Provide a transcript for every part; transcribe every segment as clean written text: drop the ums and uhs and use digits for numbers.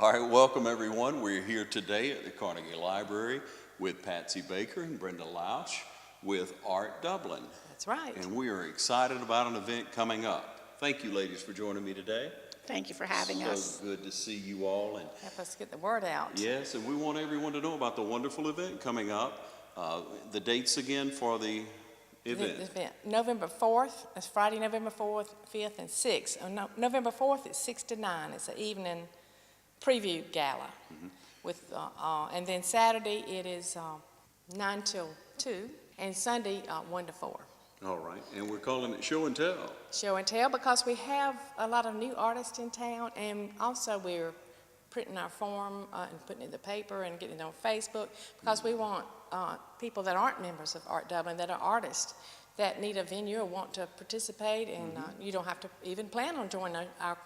All right, welcome everyone. We're here today at the Carnegie Library with Patsy Baker and Brenda Lausch with Art Dublin. That's right. And we are excited about an event coming up. Thank you, ladies, for joining me today. Thank you for having us. So good to see you all. And help us get the word out. yes, and we want everyone to know about the wonderful event coming up. The dates again for the event. The event. November 4th, it's Friday, November 4th, 5th, and 6th. On November 4th, it's 6 to 9. It's an evening preview gala. With, and then Saturday, it is 9 till 2, and Sunday, 1 to 4. All right, and we're calling it Show and Tell. Show and Tell, because we have a lot of new artists in town, and also we're printing our form and putting it in the paper and getting it on Facebook, because we want people that aren't members of Art Dublin, that are artists, that need a venue or want to participate, and you don't have to even plan on joining our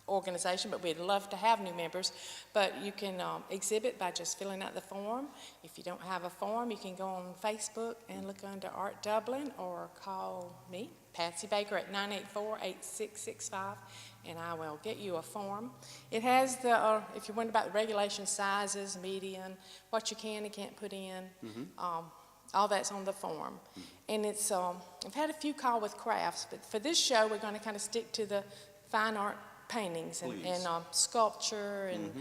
organization, but we'd love to have new members. But you can exhibit by just filling out the form. If you don't have a form, you can go on Facebook and look under Art Dublin, or call me, Patsy Baker, at 984-8665, and I will get you a form. It has the, if you wonder about the regulation sizes, median, what you can and can't put in, all that's on the form. And it's, I've had a few call with crafts, but for this show, we're going to kind of stick to the fine art paintings and sculpture and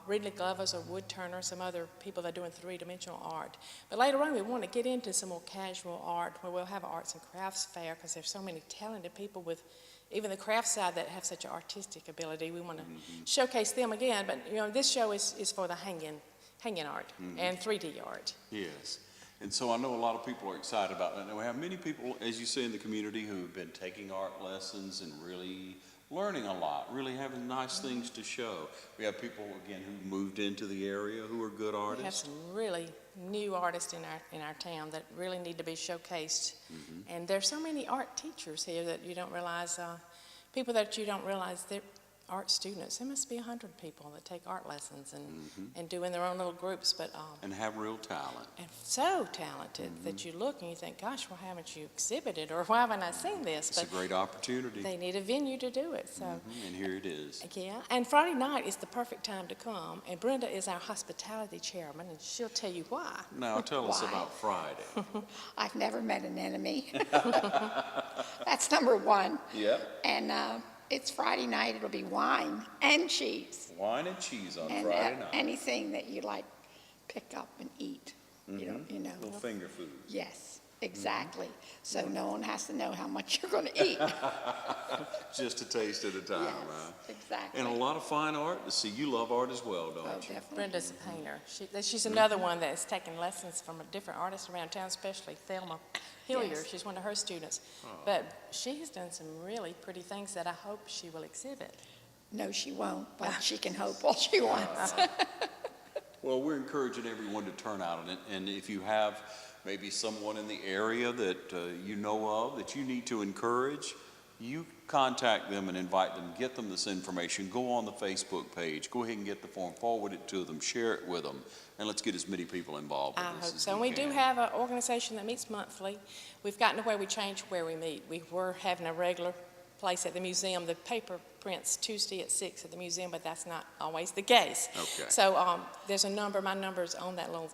Ridley Glovers or Wood Turner, some other people that are doing three-dimensional art. But later on, we want to get into some more casual art, where we'll have an arts and crafts fair, because there's so many talented people with even the craft side that have such an artistic ability. We want to showcase them again. But you know, this show is for the hanging art and 3D art. Yes. And so I know a lot of people are excited about that. And we have many people, as you say, in the community who have been taking art lessons and really learning a lot, really having nice things to show. We have people, again, who moved into the area who are good artists. We have some really new artists in our town that really need to be showcased. And there's so many art teachers here that you don't realize, people that you don't realize they're art students. There must be 100 people that take art lessons and do in their own little groups, but and have real talent. And so talented that you look and you think, gosh, why haven't you exhibited, or why haven't I seen this? It's a great opportunity. They need a venue to do it. So and here it is. Yeah, and Friday night is the perfect time to come, and Brenda is our hospitality chairman, and she'll tell you why. Now tell us about Friday. I've never met an enemy. That's number one. Yeah. And it's Friday night. It'll be wine and cheese. Wine and cheese on And Friday night. anything that you like, pick up and eat. You know. Little finger food. Yes, exactly. So no one has to know how much you're going to eat. Just a taste at a time, Yes, right? exactly. And a lot of fine art to see. You love art as well, don't Oh, you? definitely. Brenda's a painter. She's another one that's taken lessons from a different artist around town, especially Thelma Hilliard. Yes. She's one of her students. But she has done some really pretty things that I hope she will exhibit. No, she won't, but she can hope all she wants. Well, we're encouraging everyone to turn out, and if you have maybe someone in the area that you know of that you need to encourage, you contact them and invite them, get them this information, go on the Facebook page, go ahead and get the form, forward it to them, share it with them, and let's get as many people involved with I this hope as so. And we do have an organization that meets monthly. We've gotten to where we change where we meet. We were having a regular place at the museum. The paper prints Tuesday at 6 at the museum, but that's not always the case. Okay. So there's a number, my number's on that little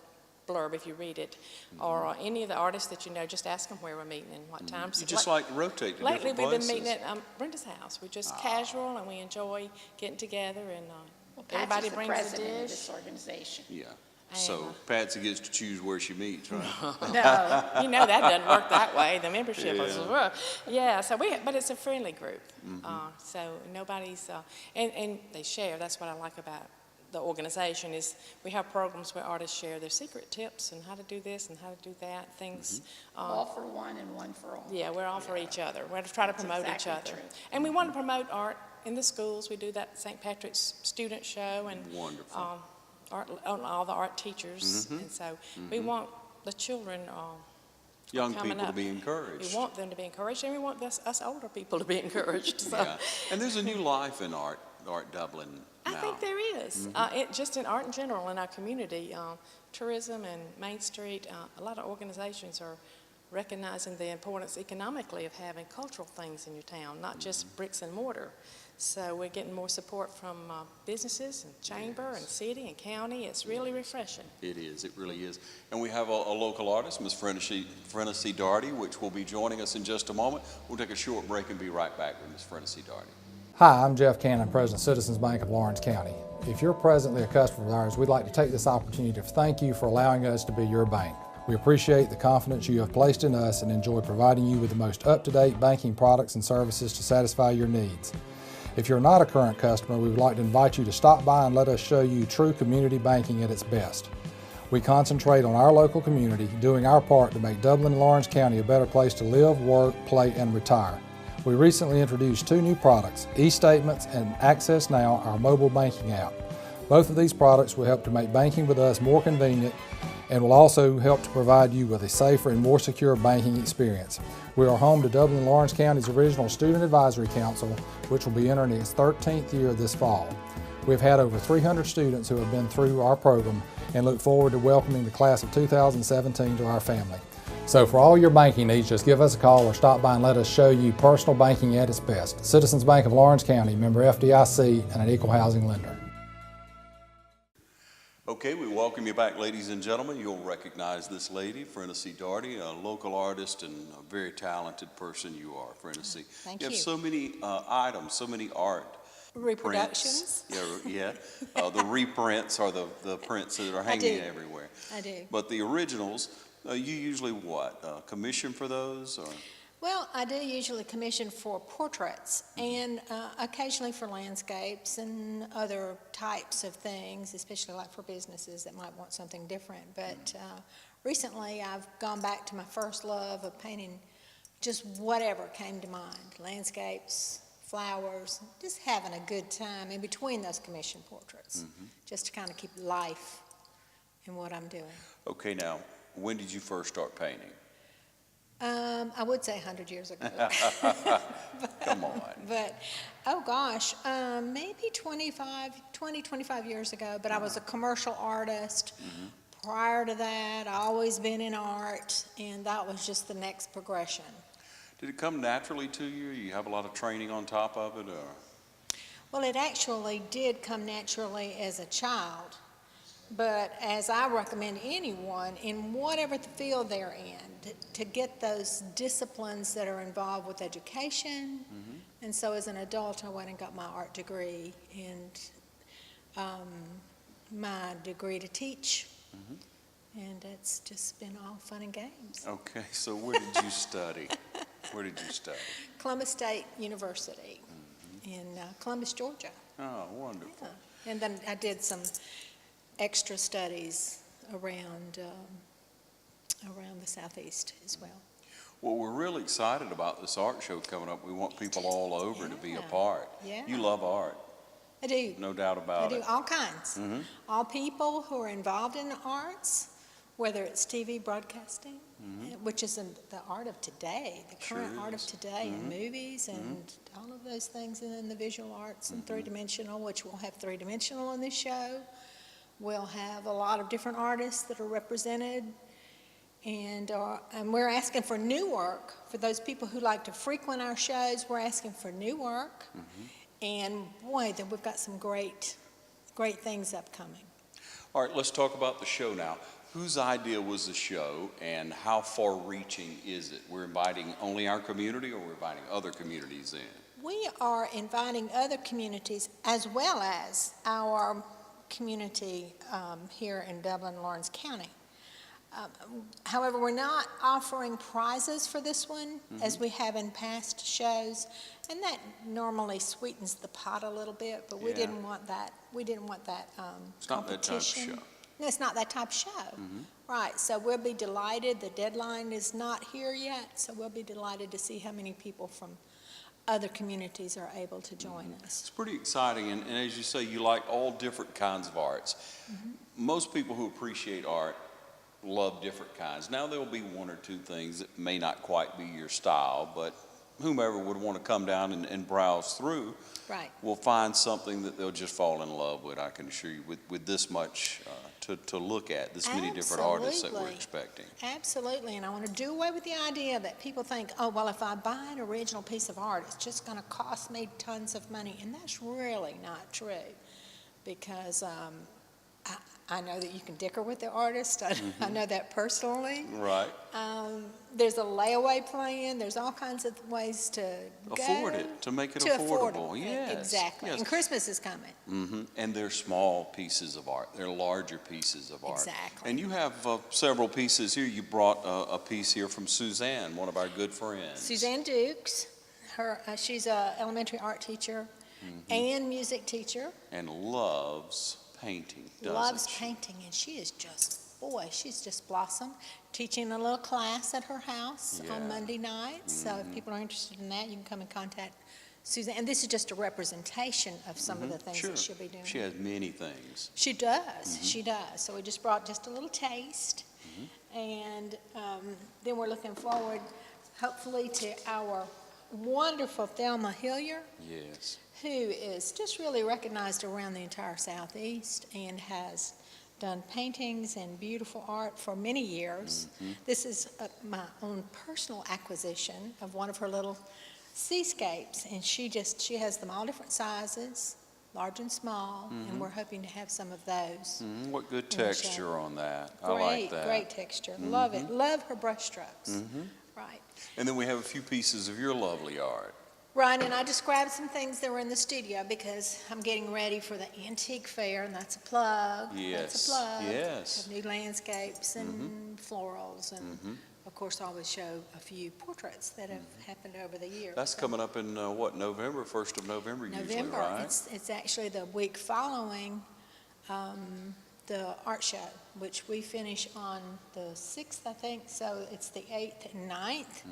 blurb if you read it, or any of the artists that you know, just ask them where we're meeting and what times. You just like to rotate to Lately different we've places. been meeting at Brenda's house. We're just casual, and we enjoy getting together, and Well, everybody Patsy's the brings a president of dish. this organization. Yeah. So Patsy gets to choose where she meets, right? No, you know that doesn't work that way. The membership is rough. Yeah, so but it's a friendly group. So nobody's, and they share. That's what I like about the organization, is we have programs where artists share their secret tips and how to do this and how to do that, things. All for one and one for all. Yeah, we're all for each other. We're to try to promote each exactly other. true. And we want to promote art in the schools. We do that St. Patrick's student show, and Wonderful. all the art teachers. And so we want the children Young coming people to up. be encouraged. We want them to be encouraged, and we want us older people to be encouraged. So Yeah. And there's a new life in Art Dublin now. I think there is. Just in art in general in our community, tourism and Main Street, a lot of organizations are recognizing the importance economically of having cultural things in your town, not just bricks and mortar. So we're getting more support from businesses and chamber and city and county. It's really refreshing. It is, it really is. And we have a local artist, Ms. Frenasee Daugherty, which will be joining us in just a moment. We'll take a short break and be right back with Ms. Frenasee Daugherty. Hi, I'm Jeff Cannon, President of Citizens Bank of Lawrence County. If you're presently a customer of ours, we'd like to take this opportunity to thank you for allowing us to be your bank. We appreciate the confidence you have placed in us and enjoy providing you with the most up-to-date banking products and services to satisfy your needs. If you're not a current customer, we would like to invite you to stop by and let us show you true community banking at its best. We concentrate on our local community, doing our part to make Dublin and Lawrence County a better place to live, work, play, and retire. We recently introduced 2 new products, eStatements and Access Now, our mobile banking app. Both of these products will help to make banking with us more convenient and will also help to provide you with a safer and more secure banking experience. We are home to Dublin and Lawrence County's original Student Advisory Council, which will be entering its 13th year this fall. We've had over 300 students who have been through our program and look forward to welcoming the class of 2017 to our family. So for all your banking needs, just give us a call or stop by and let us show you personal banking at its best. Citizens Bank of Lawrence County, member FDIC, and an equal housing lender. Okay, we welcome you back, ladies and gentlemen. You'll recognize this lady, Frenasee Daugherty, a local artist and a very talented person you are, Frenasee. Thank You have you. so many items, so many art Reproductions? prints. Yeah. The reprints are the prints that are hanging everywhere. I do. But the originals, you usually what? Commission for those? Or? Well, I do usually commission for portraits and occasionally for landscapes and other types of things, especially like for businesses that might want something different. But recently I've gone back to my first love of painting just whatever came to mind, landscapes, flowers, just having a good time in between those commission portraits, just to kind of keep life in what I'm doing. Okay, now, when did you first start painting? I would say 100 years ago. Come on. But, oh gosh, maybe 25 years ago, but I was a commercial artist. Prior to that, I always been in art, and that was just the next progression. Did it come naturally to you? You have a lot of training on top of it? Or? Well, it actually did come naturally as a child, but as I recommend anyone in whatever the field they're in, to get those disciplines that are involved with education. And so as an adult, I went and got my art degree and my degree to teach. And it's just been all fun and games. Okay, so where did you study? Where did you study? Columbus State University in Columbus, Georgia. Oh, wonderful. Yeah. And then I did some extra studies around the Southeast as well. Well, we're really excited about this art show coming up. We want people all over to be a part. Yeah. You love art. I do. No doubt I about do it. all kinds. All people who are involved in the arts, whether it's TV broadcasting, which is the art of today, the current art of today, and movies and all of those things, and then the visual arts and three-dimensional, which we'll have three-dimensional in this show. We'll have a lot of different artists that are represented, and we're asking for new work. For those people who like to frequent our shows, we're asking for new work. And boy, then we've got some great things upcoming. All right, let's talk about the show now. Whose idea was the show, and how far-reaching is it? We're inviting only our community, or we're inviting other communities in? We are inviting other communities as well as our community here in Dublin, Lawrence County. However, we're not offering prizes for this one as we have in past shows, and that normally sweetens the pot a little bit, but we didn't want that. We didn't want that It's not that type of competition. show. No, it's not that type of show. Right, so we'll be delighted. The deadline is not here yet, so we'll be delighted to see how many people from other communities are able to join us. It's pretty exciting, and as you say, you like all different kinds of arts. Most people who appreciate art love different kinds. Now, there will be one or two things that may not quite be your style, but whomever would want to come down and browse through Right. will find something that they'll just fall in love with, I can assure you, with this much to look at, this many different artists that we're Absolutely. expecting. Absolutely, and I want to do away with the idea that people think, oh, well, if I buy an original piece of art, it's just going to cost me tons of money, and that's really not true, because I know that you can dicker with the artist. I know that personally. Right. There's a layaway plan. There's all kinds of ways to Afford go it, to make it to affordable. Yes. Exactly. Yes. And Christmas is coming. And they're small pieces of art. They're larger pieces of art. Exactly. And you have several pieces here. You brought a piece here from Suzanne, one of our good friends. Suzanne Dukes, she's an elementary art teacher and music teacher. And loves painting, doesn't Loves she? painting, and she is just, boy, she's just blossomed. Teaching a little class at her house Yeah. on Monday nights. So if people are interested in that, you can come and contact Suzanne. And this is just a representation of some of the things Sure. that she'll be doing. She has many things. She does. She does. So we just brought just a little taste. And then we're looking forward, hopefully, to our wonderful Thelma Hillier, Yes. who is just really recognized around the entire Southeast and has done paintings and beautiful art for many years. This is my own personal acquisition of one of her little seascapes, and she has them all different sizes, large and small, and we're hoping to have some of those. What good In the texture show. on that. I Great, like that. great texture. Love it. Love her brush strokes. Right. And then we have a few pieces of your lovely art. Right, and I just grabbed some things that were in the studio because I'm getting ready for the antique fair, and that's a plug. Yes, That's a plug. yes. Have new landscapes and florals, and of course, I always show a few portraits that have happened over the years. That's So coming up in, November, 1st of November usually, November. right? It's actually the week following the art show, which we finish on the 6th, I think. So it's the 8th and 9th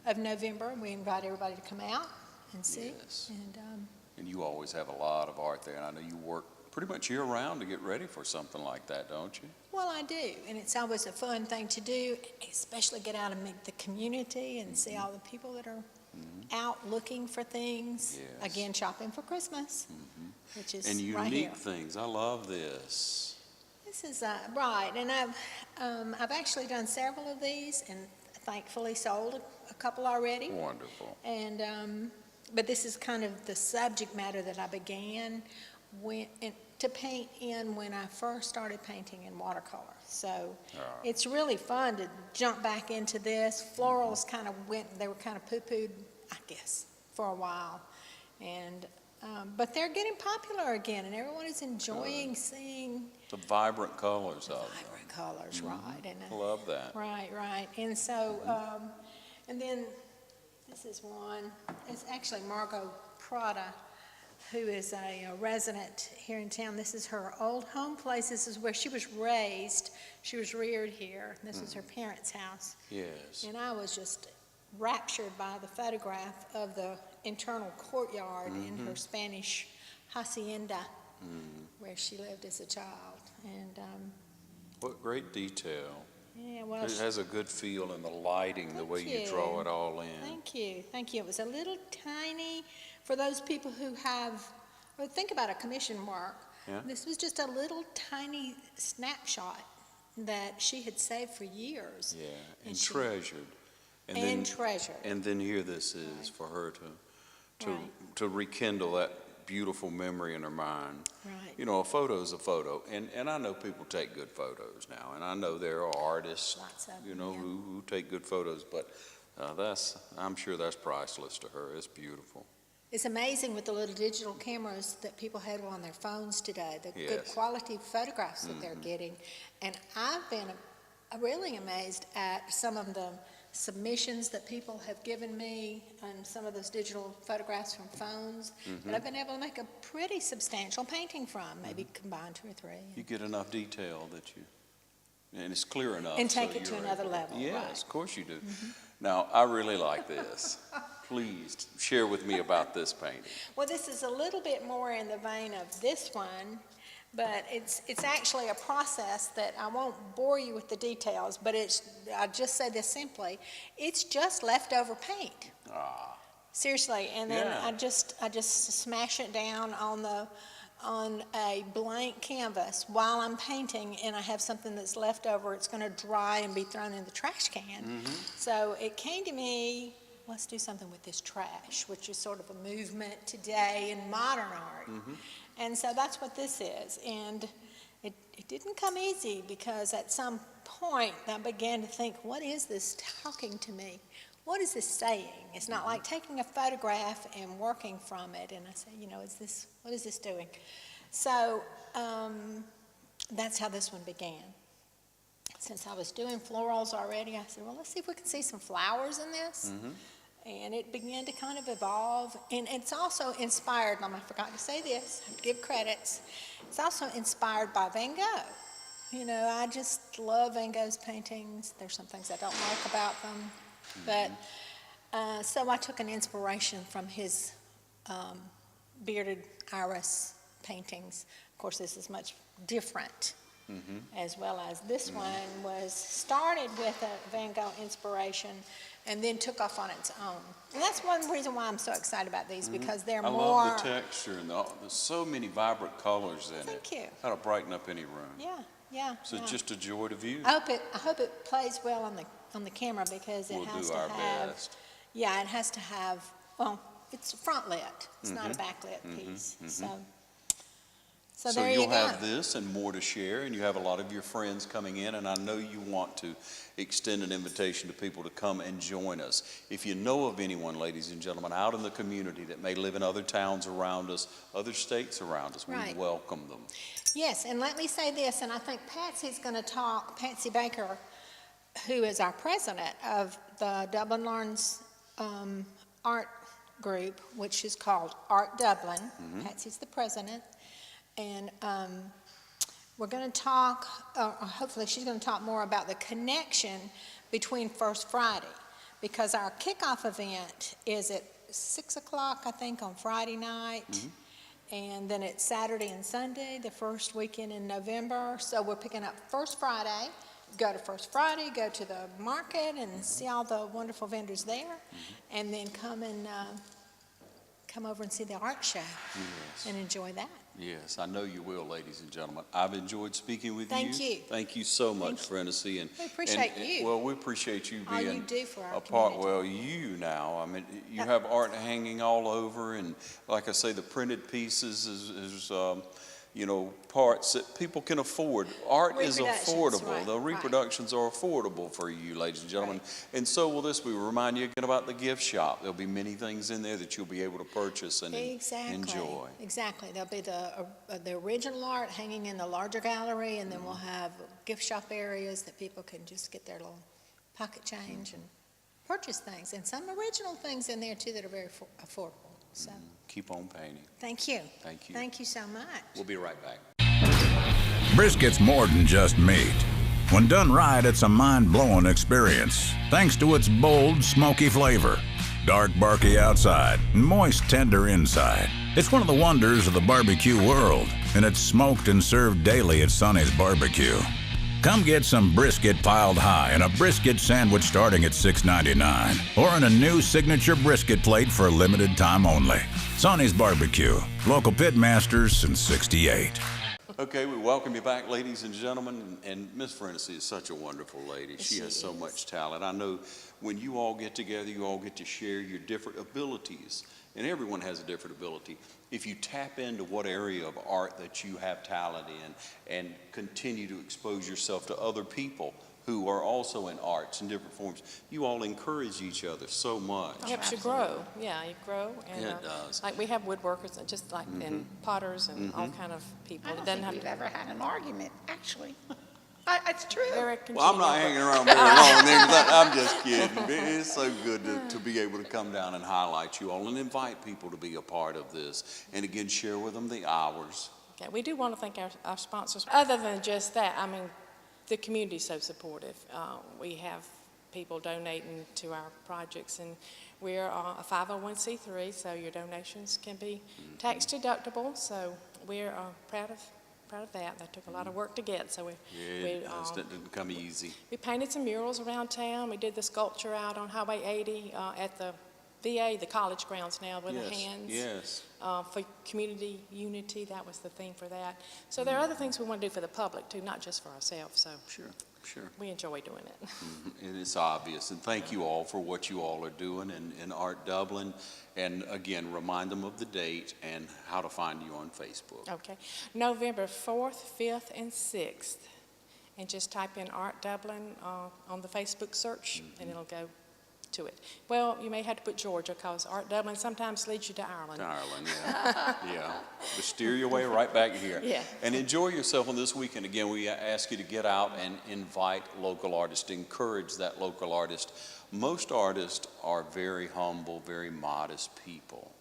of November. We invite everybody to come out and see. Yes. And And you always have a lot of art there, and I know you work pretty much year-round to get ready for something like that, don't you? well, I do, and it's always a fun thing to do, especially get out and meet the community and see all the people that are out looking for things. Yes. Again, shopping for Christmas, which is And right here. unique things. I love this. This is right, and I've actually done several of these, and thankfully sold a couple already. Wonderful. And but this is kind of the subject matter that I began to paint in when I first started painting in watercolor. So it's really fun to jump back into this. Florals they were kind of poo-pooed, I guess, for a while. And but they're getting popular again, and everyone is enjoying seeing The vibrant colors of them. vibrant colors, right? And I love that. right. And so, and then this is one. It's actually Margot Prada, who is a resident here in town. This is her old home place. This is where she was raised. She was reared here. This is her parents' house. Yes. And I was just raptured by the photograph of the internal courtyard in her Spanish hacienda where she lived as a child. And What great detail. yeah, well, It has a good feel in the lighting, the way you draw it all in. Thank you. It was a little tiny, for those people who think about a commission work. Yeah. This was just a little tiny snapshot that she had saved for years. Yeah, and she- treasured. And treasured. And then here this is for her to Right. to rekindle that beautiful memory in her mind. Right. You know, a photo's a photo, and I know people take good photos now, and I know there are artists, Lots of you them, know, yeah. who take good photos, but I'm sure that's priceless to her. It's beautiful. It's amazing with the little digital cameras that people have on their phones today, the good Yes. quality photographs that they're getting. And I've been really amazed at some of the submissions that people have given me and some of those digital photographs from phones that I've been able to make a pretty substantial painting from, maybe combine two or three. You get enough detail and it's clear enough. And take so it to you're another able- level, Yes, right. of course you do. Now, I really like this. Please share with me about this painting. Well, this is a little bit more in the vein of this one, but it's actually a process that I won't bore you with the details, but I'll just say this simply, it's just leftover paint. Seriously, and then Yeah. I just smash it down on a blank canvas while I'm painting, and I have something that's left over. It's going to dry and be thrown in the trash can. So it came to me, let's do something with this trash, which is sort of a movement today in modern art. And so that's what this is. And it didn't come easy, because at some point I began to think, what is this talking to me? What is this saying? It's not like taking a photograph and working from it. And I say, what is this doing? So that's how this one began. Since I was doing florals already, I said, well, let's see if we can see some flowers in this. And it began to kind of evolve. And it's also inspired, I forgot to say this, I have to give credits. It's also inspired by Van Gogh. I just love Van Gogh's paintings. There's some things I don't like about them. But so I took an inspiration from his bearded iris paintings. Of course, this is much different, as well as this one was started with a Van Gogh inspiration and then took off on its own. And that's one reason why I'm so excited about these, because they're I more... love the texture and there's so many vibrant colors in it. Thank you. That'll brighten up any room. Yeah. So just a joy to view. I hope it plays well on the camera, because it We'll has do to our have... best. Yeah, it has to have, well, it's front lit. It's not a backlit piece. So So there you you'll go. have this and more to share, and you have a lot of your friends coming in, and I know you want to extend an invitation to people to come and join us. If you know of anyone, ladies and gentlemen, out in the community that may live in other towns around us, other states around us, we Right. welcome them. Yes, and let me say this, and I think Patsy's going to talk, Patsy Baker, who is our president of the Dublin Lawrence art group, which is called Art Dublin. Patsy's the president. And we're going to talk, hopefully she's going to talk more about the connection between First Friday, because our kickoff event is at 6 o'clock, I think, on Friday night. And then it's Saturday and Sunday, the first weekend in November. So we're picking up First Friday, go to First Friday, go to the market and see all the wonderful vendors there, and then come over and see the art show and enjoy that. Yes, I know you will, ladies and gentlemen. I've enjoyed speaking with you. Thank you. Thank you so much, Frenasee. And We appreciate you. Well, we appreciate you All being you do for our a part. community. Well, you now. I mean, you have art hanging all over, and like I say, the printed pieces is parts that people can afford. Art is Reproductions, affordable. right, The right. reproductions are affordable for you, ladies and gentlemen. And so will this. We remind you again about the gift shop. There'll be many things in there that you'll be able to purchase and enjoy. Exactly. There'll be the original art hanging in the larger gallery, and then we'll have gift shop areas that people can just get their little pocket change and purchase things. And some original things in there, too, that are very affordable. So Keep on painting. thank you. Thank you. Thank you so much. We'll be right back. Brisket's more than just meat. When done right, it's a mind-blowing experience, thanks to its bold, smoky flavor. Dark, barky outside, and moist, tender inside. It's one of the wonders of the barbecue world, and it's smoked and served daily at Sonny's Barbecue. Come get some brisket piled high and a brisket sandwich starting at $6.99, or in a new signature brisket plate for a limited time only. Sonny's Barbecue, local pit masters since '68. Okay, we welcome you back, ladies and gentlemen, and Miss Frenasee is such a wonderful lady. She has so much talent. I know when you all get together, you all get to share your different abilities, and everyone has a different ability. If you tap into what area of art that you have talent in and continue to expose yourself to other people who are also in arts in different forms, you all encourage each other so much. It helps you grow. Yeah, you grow. And, Yeah, it does. Like we have woodworkers, and just like and potters and all kind of people. I It don't doesn't think have we've to ever had an argument, actually. It's true. very Well, I'm not congenial. hanging around very long there, 'cause I'm just kidding. It's so good to be able to come down and highlight you all and invite people to be a part of this. And again, share with them the hours. Okay, we do want to thank our sponsors. Other than just that, I mean, the community's so supportive. We have people donating to our projects, and we're a 501c3, so your donations can be tax deductible. So we're proud of that. That took a lot of work to get. So That didn't come easy. we painted some murals around town. We did the sculpture out on Highway 80 at the VA, the college grounds now with the Yes, hands. yes. For community unity, that was the theme for that. So there are other things we want to do for the public too, not just for ourselves. So Sure, sure. we enjoy doing it. And it's obvious. And thank you all for what you all are doing in Art Dublin. And again, remind them of the date and how to find you on Facebook. Okay. November 4th, 5th, and 6th. And just type in Art Dublin on the Facebook search, and it'll go to it. Well, you may have to put Georgia, because Art Dublin sometimes leads you to Ireland. Ireland, yeah. Yeah. But steer your way right back here. Yeah. And enjoy yourself on this weekend. Again, we ask you to get out and invite local artists, encourage that local artist. Most artists are very humble, very modest people.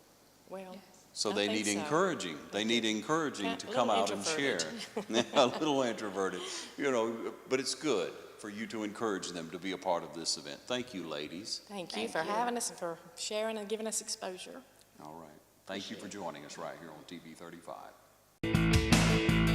Well, So I they think need so. encouraging. They need encouraging A to little come out and share. introverted. A little introverted, you know, but it's good for you to encourage them to be a part of this event. Thank you, ladies. Thank you for having us and for sharing and giving us exposure. All right. Thank you for joining us right here on TV 35.